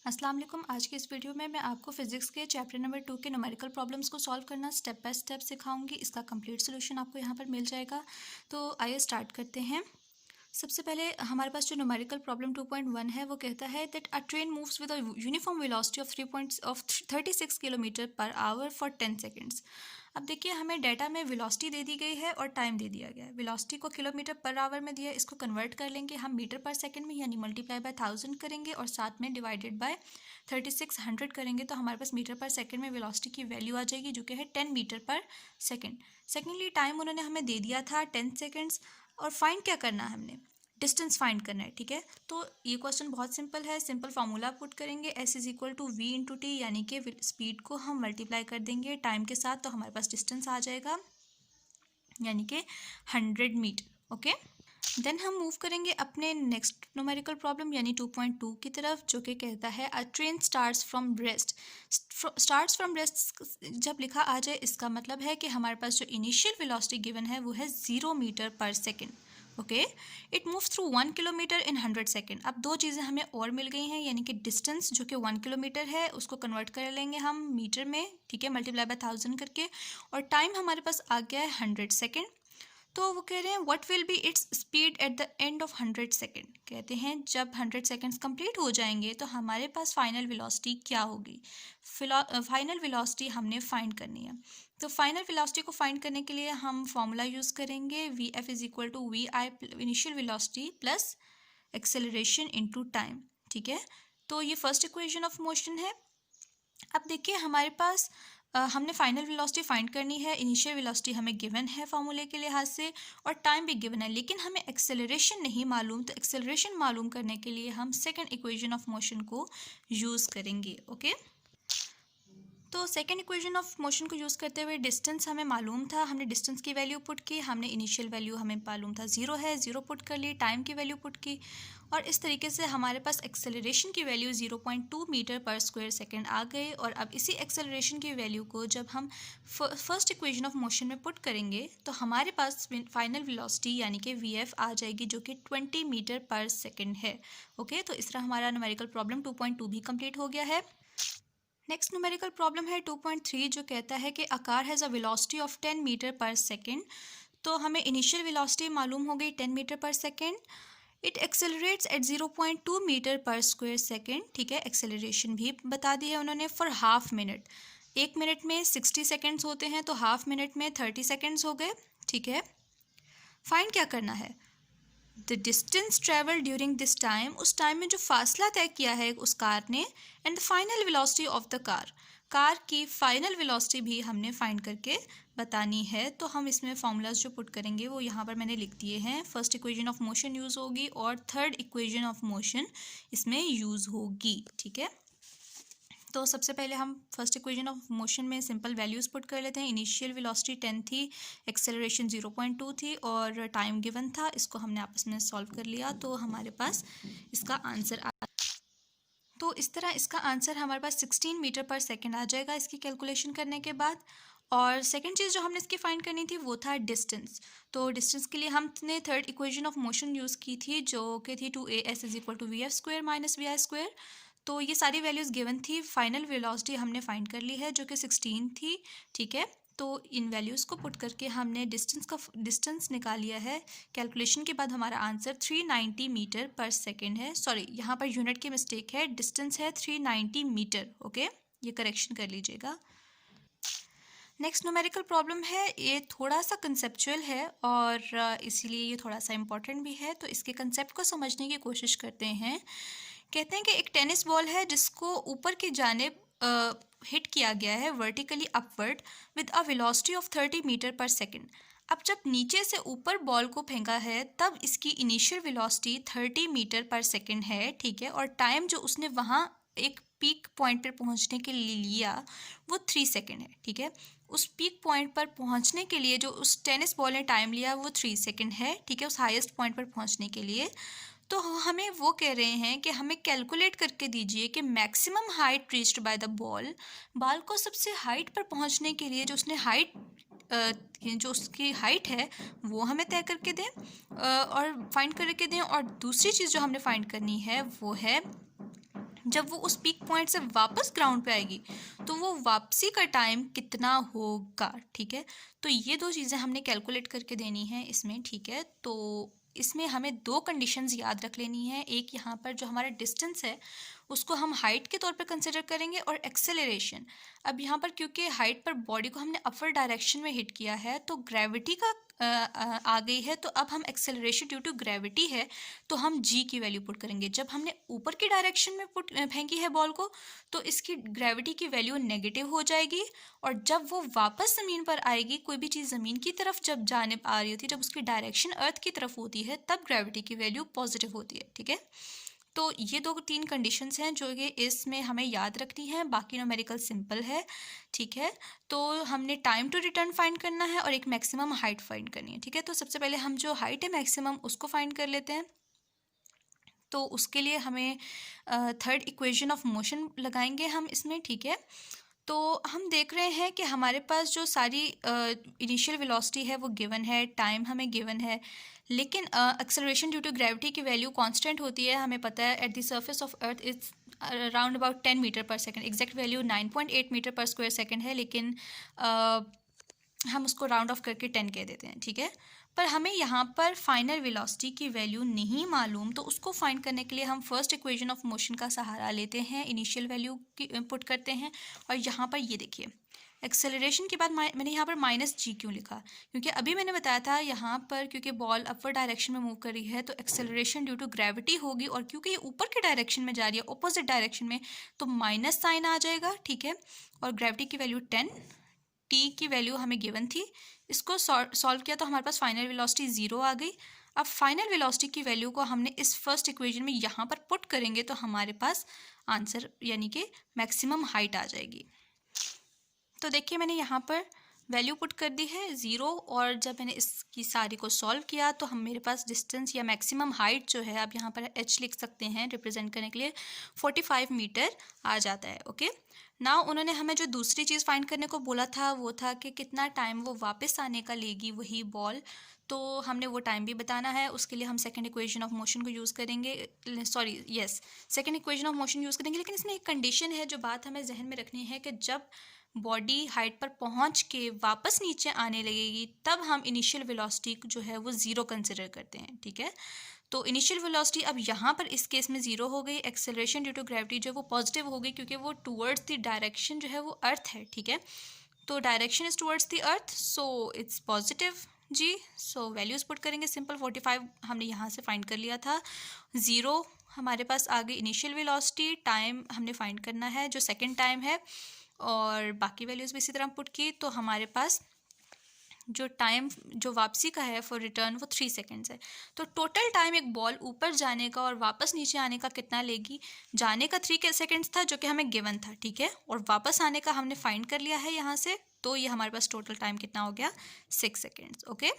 अस्सलाम वालेकुम। आज के इस वीडियो में मैं आपको फिजिक्स के चैप्टर नंबर 2 के न्यूमेरिकल प्रॉब्लम्स को सॉल्व करना स्टेप बाय स्टेप सिखाऊंगी। इसका कंप्लीट सोल्यूशन आपको यहाँ पर मिल जाएगा। तो आइए स्टार्ट करते हैं। सबसे पहले हमारे पास जो न्यूमेरिकल प्रॉब्लम 2.1 है वो कहता है that a train moves with a uniform velocity of 36 kilometre per hour for 10 seconds. अब देखिए, हमें डाटा में वेलोसिटी दे दी गई है और टाइम दे दिया गया है। वेलोसिटी को किलोमीटर पर आवर में दिया है, इसको कन्वर्ट कर लेंगे हम मीटर पर सेकंड में, यानी मल्टीप्लाई बाय 1000 करेंगे और साथ में डिवाइडेड बाय 3600 करेंगे तो हमारे पास मीटर पर सेकंड में वेलोसिटी की वैल्यू आ जाएगी जो कि है 10 meter per second. Secondly time उन्होंने हमें दे दिया था 10 सेकेंड्स। और फाइंड क्या करना है, हमने डिस्टेंस फाइंड करना है। ठीक है, तो ये क्वेश्चन बहुत सिंपल है। सिंपल फार्मूला पुट करेंगे, S is equal to V into T, यानी कि स्पीड को हम मल्टीप्लाई कर देंगे टाइम के साथ तो हमारे पास डिस्टेंस आ जाएगा, यानी कि 100 मीटर। ओके, देन हम मूव करेंगे अपने नेक्स्ट न्यूमेरिकल प्रॉब्लम यानी 2.2 की तरफ, जो कि कहता है अ train starts from rest. Starts from rest जब लिखा आ जाए, इसका मतलब है कि हमारे पास जो इनिशियल वेलोसिटी गिवन है वो है 0 metre per second. Okay, it moves through 1 kilometre in 100 second. अब दो चीज़ें हमें और मिल गई हैं, यानी कि डिस्टेंस जो कि 1 किलोमीटर है उसको कन्वर्ट कर लेंगे हम मीटर में, ठीक है, मल्टीप्लाई बाय 1000 करके, और टाइम हमारे पास आ गया है 100 सेकेंड। तो वो कह रहे हैं what will be its speed at the end of 100 second. कहते हैं जब 100 सेकेंड्स कंप्लीट हो जाएंगे तो हमारे पास फाइनल वेलोसिटी क्या होगी। फाइनल वेलोसिटी हमने फाइंड करनी है। तो फाइनल वेलोसिटी को फाइंड करने के लिए हम फॉर्मूला यूज़ करेंगे, V F is equal to V I initial velocity plus acceleration into time. ठीक है, तो ये फर्स्ट इक्वेशन ऑफ मोशन है। अब देखिए, हमारे पास हमने फाइनल वेलोसिटी फाइंड करनी है, इनिशियल वेलोसिटी हमें गिवन है फार्मूले के लिहाज से, और टाइम भी गिवन है, लेकिन हमें एक्सेलरेशन नहीं मालूम। तो एक्सेलरेशन मालूम करने के लिए हम सेकंड इक्वेशन ऑफ मोशन को यूज़ करेंगे। ओके, तो सेकंड इक्वेशन ऑफ मोशन को यूज़ करते हुए डिस्टेंस हमें मालूम था, हमने डिस्टेंस की वैल्यू पुट की, हमने इनिशियल वैल्यू हमें मालूम था 0 है, 0 पुट कर ली, टाइम की वैल्यू पुट की, और इस तरीके से हमारे पास एक्सेलरेशन की value 0.2 meter per square second आ गई। और अब इसी एक्सेलरेशन की वैल्यू को जब हम फर्स्ट इक्वेशन ऑफ मोशन में पुट करेंगे तो हमारे पास फाइनल वेलोसिटी यानी कि वी एफ आ जाएगी जो कि 20 मीटर पर सेकेंड है। ओके, तो इस तरह हमारा न्यूमेरिकल प्रॉब्लम 2.2 भी कंप्लीट हो गया है। नेक्स्ट न्यूमेरिकल प्रॉब्लम है 2.3, जो कहता है कि a car has a velocity of 10 meter per second. तो हमें इनिशियल वेलोसिटी मालूम हो गई 10 meter per second. It accelerates at 0.2 meter per square second. ठीक है, एक्सेलरेशन भी बता दी है उन्होंने फॉर हाफ मिनट। 1 मिनट में 60 सेकेंड्स होते हैं तो हाफ मिनट में 30 सेकेंड्स हो गए। ठीक है, फाइंड क्या करना है, the distance travel during this time, उस टाइम में जो फासला तय किया है उस कार ने, and the final velocity of the car, car की फाइनल वेलोसिटी भी हमने फाइंड करके बतानी है। तो हम इसमें फॉर्मूलाज जो पुट करेंगे वो यहाँ पर मैंने लिख दिए हैं। First equation of motion use होगी और थर्ड इक्वेशन ऑफ मोशन इसमें यूज़ होगी। ठीक है, तो सबसे पहले हम फर्स्ट इक्वेशन ऑफ मोशन में सिंपल वैल्यूज़ पुट कर लेते हैं। इनिशियल वेलोसिटी 10 थी, एक्सेलरेशन 0.2 थी और टाइम गिवन था। इसको हमने आपस में सॉल्व कर लिया तो हमारे पास इसका आंसर तो इस तरह इसका आंसर हमारे पास 16 मीटर पर सेकेंड आ जाएगा इसकी कैलकुलेशन करने के बाद। और सेकंड चीज़ जो हमने इसकी फाइंड करनी थी वो था डिस्टेंस। तो डिस्टेंस के लिए हमने third equation of motion use की थी जो कि थी 2as is equal to V F square minus V I square. तो ये सारी वैल्यूज़ गिवन थी। फाइनल वेलोसिटी हमने फाइंड कर ली है जो कि 16 थी। ठीक है, तो इन वैल्यूज़ को पुट करके हमने डिस्टेंस निकाल लिया है। कैलकुलेशन के बाद हमारा आंसर 390 मीटर पर सेकेंड है। सॉरी, यहाँ पर यूनिट की मिस्टेक है, डिस्टेंस है 390 मीटर। ओके, ये करेक्शन कर लीजिएगा। नेक्स्ट न्यूमेरिकल प्रॉब्लम है, ये थोड़ा सा कंसेप्चुअल है और इसीलिए ये थोड़ा सा इम्पोर्टेंट भी है। तो इसके कंसेप्ट को समझने की कोशिश करते हैं। कहते हैं कि एक टेनिस बॉल है जिसको ऊपर की जानिब हिट किया गया है vertically upward with a velocity of 30 meter per second. अब जब नीचे से ऊपर बॉल को फेंका है तब इसकी initial velocity 30 meter per second है। ठीक है, और टाइम जो उसने वहाँ एक पीक पॉइंट पर पहुँचने के लिए लिया वो 3 सेकेंड है। ठीक है, उस पीक पॉइंट पर पहुँचने के लिए जो उस टेनिस बॉल ने टाइम लिया वो 3 सेकेंड है। ठीक है, उस हाईएस्ट पॉइंट पर पहुँचने के लिए। तो हमें वो कह रहे हैं कि हमें कैलकुलेट करके दीजिए कि maximum height reached by the ball को सबसे हाइट पर पहुंचने के लिए जो उसने जो उसकी हाइट है वो हमें तय करके दें और फाइंड करके दें। और दूसरी चीज़ जो हमने फाइंड करनी है वो है जब वो उस पीक पॉइंट से वापस ग्राउंड पे आएगी तो वो वापसी का टाइम कितना होगा, ठीक है। तो ये दो चीज़ें हमने कैलकुलेट करके देनी है इसमें, ठीक है। तो इसमें हमें दो कंडीशंस याद रख लेनी है। एक यहाँ पर जो हमारा डिस्टेंस है उसको हम हाइट के तौर पे कंसिडर करेंगे, और एक्सेलरेशन। अब यहाँ पर क्योंकि हाइट पर बॉडी को हमने अपर डायरेक्शन में हिट किया है तो ग्रेविटी का आ गई है, तो अब हम एक्सेलरेशन ड्यू टू ग्रेविटी है तो हम जी की वैल्यू पुट करेंगे। जब हमने ऊपर की डायरेक्शन में फेंकी है बॉल को तो इसकी ग्रेविटी की वैल्यू नेगेटिव हो जाएगी, और जब वो वापस ज़मीन पर आएगी, कोई भी चीज़ ज़मीन की तरफ जब जाने आ रही होती है, जब उसकी डायरेक्शन अर्थ की तरफ होती है, तब ग्रेविटी की वैल्यू पॉजिटिव होती है, ठीक है। तो ये दो तीन कंडीशंस हैं जो कि इसमें हमें याद रखनी है। बाकी न्यूमेरिकल सिंपल है, ठीक है। तो हमने टाइम टू रिटर्न फाइंड करना है और एक मैक्सिमम हाइट फाइंड करनी है, ठीक है। तो सबसे पहले हम जो हाइट है मैक्सिमम उसको फाइंड कर लेते हैं। तो उसके लिए हमें थर्ड इक्वेशन ऑफ मोशन लगाएंगे हम इसमें, ठीक है। तो हम देख रहे हैं कि हमारे पास जो सारी इनिशियल वेलोसिटी है वो गिवन है, टाइम हमें गिवन है, लेकिन एक्सेलरेशन ड्यू टू ग्रेविटी की वैल्यू कांस्टेंट होती है, हमें पता है। At the surface of earth is around about 10 meter per second, exact value 9.8 meter per square second है, लेकिन हम उसको राउंड ऑफ करके 10 कह देते हैं, ठीक है। पर हमें यहाँ पर फाइनल वेलोसिटी की वैल्यू नहीं मालूम, तो उसको फाइंड करने के लिए हम फर्स्ट इक्वेशन ऑफ मोशन का सहारा लेते हैं, इनिशियल वैल्यू की पुट करते हैं। और यहाँ पर ये देखिए, एक्सेलरेशन के बाद मैंने यहाँ पर माइनस जी क्यों लिखा, क्योंकि अभी मैंने बताया था यहाँ पर क्योंकि बॉल अपवर्ड डायरेक्शन में मूव कर रही है तो एक्सेलरेशन ड्यू टू ग्रेविटी होगी, और क्योंकि ये ऊपर के डायरेक्शन में जा रही है, ऑपोजिट डायरेक्शन में, तो माइनस साइन आ जाएगा, ठीक है। और ग्रेविटी की वैल्यू 10, टी की वैल्यू हमें गिवन थी, इसको सॉल्व किया तो हमारे पास फाइनल वेलोसिटी 0 आ गई। अब फाइनल वेलोसिटी की वैल्यू को हमने इस फर्स्ट इक्वेशन में यहाँ पर पुट करेंगे तो हमारे पास आंसर यानी कि मैक्सिमम हाइट आ जाएगी। तो देखिए मैंने यहाँ पर वैल्यू पुट कर दी है 0, और जब मैंने इसकी सारी को सॉल्व किया तो हम मेरे पास डिस्टेंस या मैक्सिमम हाइट जो है, आप यहाँ पर h लिख सकते हैं रिप्रेजेंट करने के लिए, 45 मीटर आ जाता है, ओके। नाउ उन्होंने हमें जो दूसरी चीज़ फाइंड करने को बोला था वो था कि कितना टाइम वो वापस आने का लेगी वही बॉल, तो हमने वो टाइम भी बताना है। उसके लिए हम सेकंड इक्वेशन ऑफ मोशन को यूज़ करेंगे, second equation of motion use करेंगे, लेकिन इसमें एक कंडीशन है जो बात हमें जहन में रखनी है कि जब बॉडी हाइट पर पहुंच के वापस नीचे आने लगेगी तब हम इनिशियल वेलोसिटी जो है वो 0 कंसिडर करते हैं, ठीक है। तो इनिशियल वेलोसिटी अब यहाँ पर इस केस में 0 हो गई। एक्सेलरेशन ड्यू टू ग्रेविटी जो है वो पॉजिटिव हो गई, क्योंकि वो टूवर्ड्स द डायरेक्शन जो है वो अर्थ है, ठीक है। तो direction is towards the earth, so it's positive G. So values put करेंगे सिंपल, 45 हमने यहाँ से फाइंड कर लिया था, 0 हमारे पास आ गई इनिशियल वेलोसिटी, टाइम हमने फाइंड करना है जो सेकेंड टाइम है, और बाकी वैल्यूज़ भी इसी तरह पुट की। तो हमारे पास जो टाइम जो वापसी का है फॉर रिटर्न वो 3 सेकेंड्स है। तो टोटल टाइम एक बॉल ऊपर जाने का और वापस नीचे आने का कितना लेगी, जाने का 3 सेकेंड्स था जो कि हमें गिवन था, ठीक है, और वापस आने का हमने फाइंड कर लिया है यहाँ से, तो ये हमारे पास टोटल टाइम कितना हो गया, 6 सेकेंड्स, ओके।